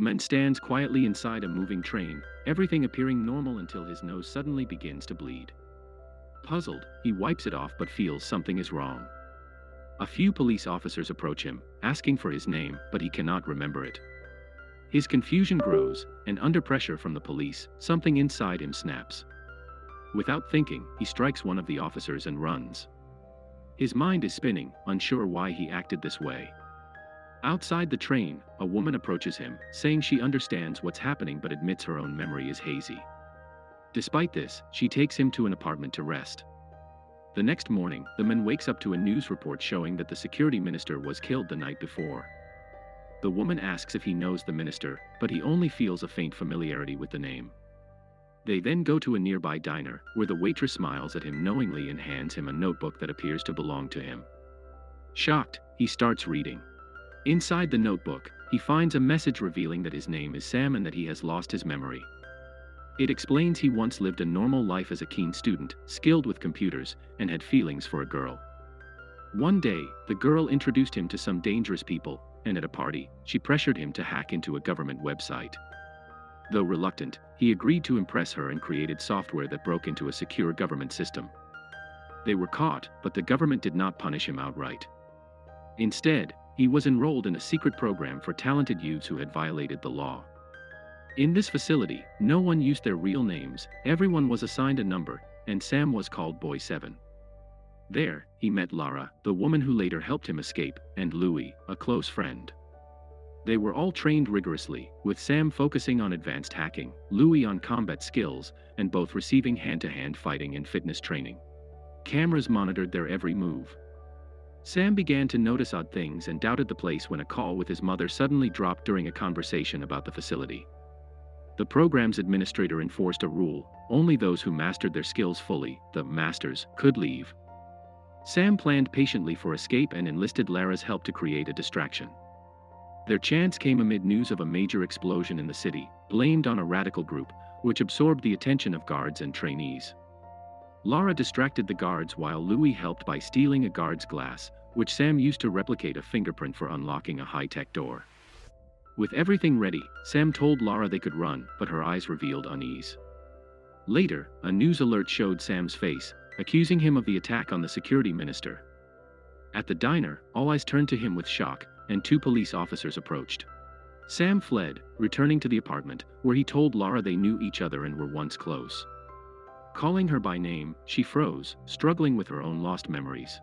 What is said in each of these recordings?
Man stands quietly inside a moving train, everything appearing normal until his nose suddenly begins to bleed. Puzzled, he wipes it off but feels something is wrong. A few police officers approach him, asking for his name, but he cannot remember it. His confusion grows, and under pressure from the police, something inside him snaps. Without thinking, he strikes one of the officers and runs. His mind is spinning, unsure why he acted this way. Outside the train, a woman approaches him, saying she understands what's happening but admits her own memory is hazy. Despite this, she takes him to an apartment to rest. The next morning, the man wakes up to a news report showing that the security minister was killed the night before. The woman asks if he knows the minister, but he only feels a faint familiarity with the name. They then go to a nearby diner, where the waitress smiles at him knowingly and hands him a notebook that appears to belong to him. Shocked, he starts reading. Inside the notebook, he finds a message revealing that his name is Sam and that he has lost his memory. It explains he once lived a normal life as a keen student, skilled with computers, and had feelings for a girl. One day, the girl introduced him to some dangerous people, and at a party, she pressured him to hack into a government website. Though reluctant, he agreed to impress her and created software that broke into a secure government system. They were caught, but the government did not punish him outright. Instead, he was enrolled in a secret program for talented youths who had violated the law. In this facility, no one used their real names, everyone was assigned a number, and Sam was called Boy 7. There, he met Lara, the woman who later helped him escape, and Louis, a close friend. They were all trained rigorously, with Sam focusing on advanced hacking, Louis on combat skills, and both receiving hand-to-hand fighting and fitness training. Cameras monitored their every move. Sam began to notice odd things and doubted the place when a call with his mother suddenly dropped during a conversation about the facility. The program's administrator enforced a rule: only those who mastered their skills fully, the masters, could leave. Sam planned patiently for escape and enlisted Lara's help to create a distraction. Their chance came amid news of a major explosion in the city, blamed on a radical group, which absorbed the attention of guards and trainees. Lara distracted the guards while Louis helped by stealing a guard's glass, which Sam used to replicate a fingerprint for unlocking a high-tech door. With everything ready, Sam told Lara they could run, but her eyes revealed unease. Later, a news alert showed Sam's face, accusing him of the attack on the security minister. At the diner, all eyes turned to him with shock, and two police officers approached. Sam fled, returning to the apartment, where he told Lara they knew each other and were once close. Calling her by name, she froze, struggling with her own lost memories.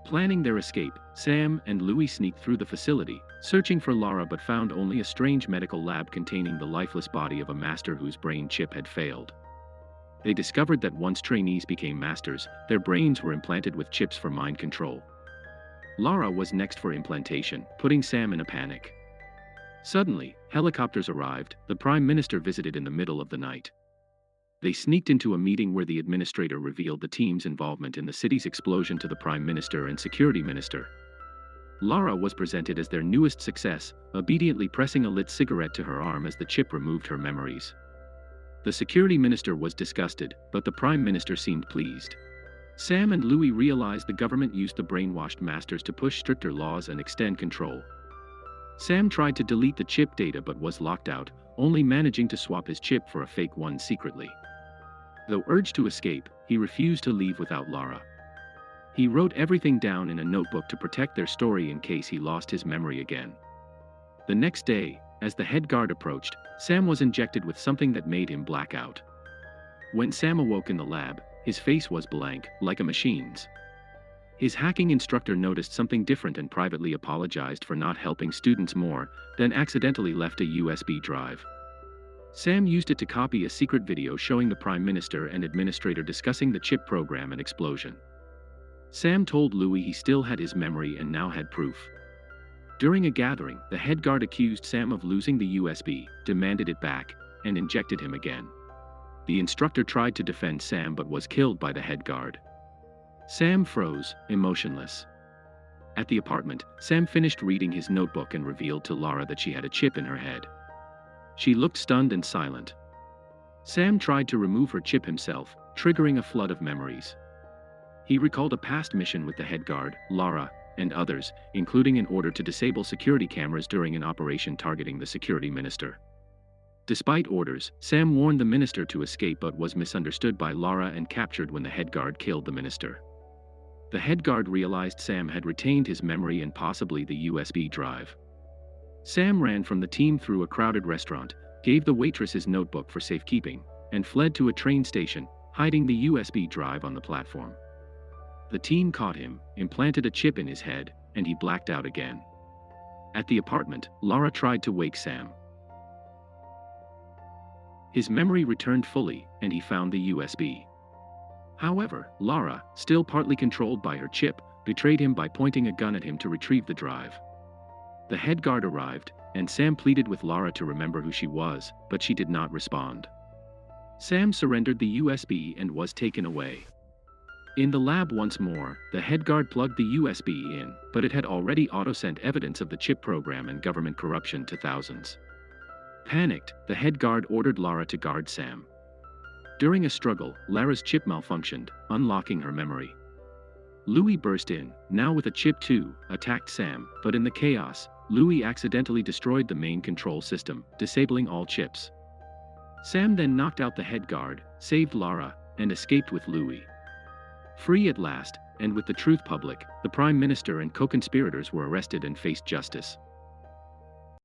Planning their escape, Sam and Louis sneaked through the facility, searching for Lara but found only a strange medical lab containing the lifeless body of a master whose brain chip had failed. They discovered that once trainees became masters, their brains were implanted with chips for mind control. Lara was next for implantation, putting Sam in a panic. Suddenly, helicopters arrived, the Prime Minister visited in the middle of the night. They sneaked into a meeting where the administrator revealed the team's involvement in the city's explosion to the Prime Minister and Security Minister. Lara was presented as their newest success, obediently pressing a lit cigarette to her arm as the chip removed her memories. The Security Minister was disgusted, but the Prime Minister seemed pleased. Sam and Louis realized the government used the brainwashed masters to push stricter laws and extend control. Sam tried to delete the chip data but was locked out, only managing to swap his chip for a fake one secretly. Though urged to escape, he refused to leave without Lara. He wrote everything down in a notebook to protect their story in case he lost his memory again. The next day, as the head guard approached, Sam was injected with something that made him black out. When Sam awoke in the lab, his face was blank, like a machine's. His hacking instructor noticed something different and privately apologized for not helping students more, then accidentally left a USB drive. Sam used it to copy a secret video showing the Prime Minister and administrator discussing the chip program and explosion. Sam told Louis he still had his memory and now had proof. During a gathering, the head guard accused Sam of losing the USB, demanded it back, and injected him again. The instructor tried to defend Sam but was killed by the head guard. Sam froze, emotionless. At the apartment, Sam finished reading his notebook and revealed to Lara that she had a chip in her head. She looked stunned and silent. Sam tried to remove her chip himself, triggering a flood of memories. He recalled a past mission with the head guard, Lara, and others, including an order to disable security cameras during an operation targeting the security minister. Despite orders, Sam warned the minister to escape but was misunderstood by Lara and captured when the head guard killed the minister. The head guard realized Sam had retained his memory and possibly the USB drive. Sam ran from the team through a crowded restaurant, gave the waitress his notebook for safekeeping, and fled to a train station, hiding the USB drive on the platform. The team caught him, implanted a chip in his head, and he blacked out again. At the apartment, Lara tried to wake Sam. His memory returned fully, and he found the USB. However, Lara, still partly controlled by her chip, betrayed him by pointing a gun at him to retrieve the drive. The head guard arrived, and Sam pleaded with Lara to remember who she was, but she did not respond. Sam surrendered the USB and was taken away. In the lab once more, the head guard plugged the USB in, but it had already auto-sent evidence of the chip program and government corruption to thousands. Panicked, the head guard ordered Lara to guard Sam. During a struggle, Lara's chip malfunctioned, unlocking her memory. Louis burst in, now with a chip too, attacked Sam, but in the chaos, Louis accidentally destroyed the main control system, disabling all chips. Sam then knocked out the head guard, saved Lara, and escaped with Louis. Free at last, and with the truth public, the Prime Minister and co-conspirators were arrested and faced justice.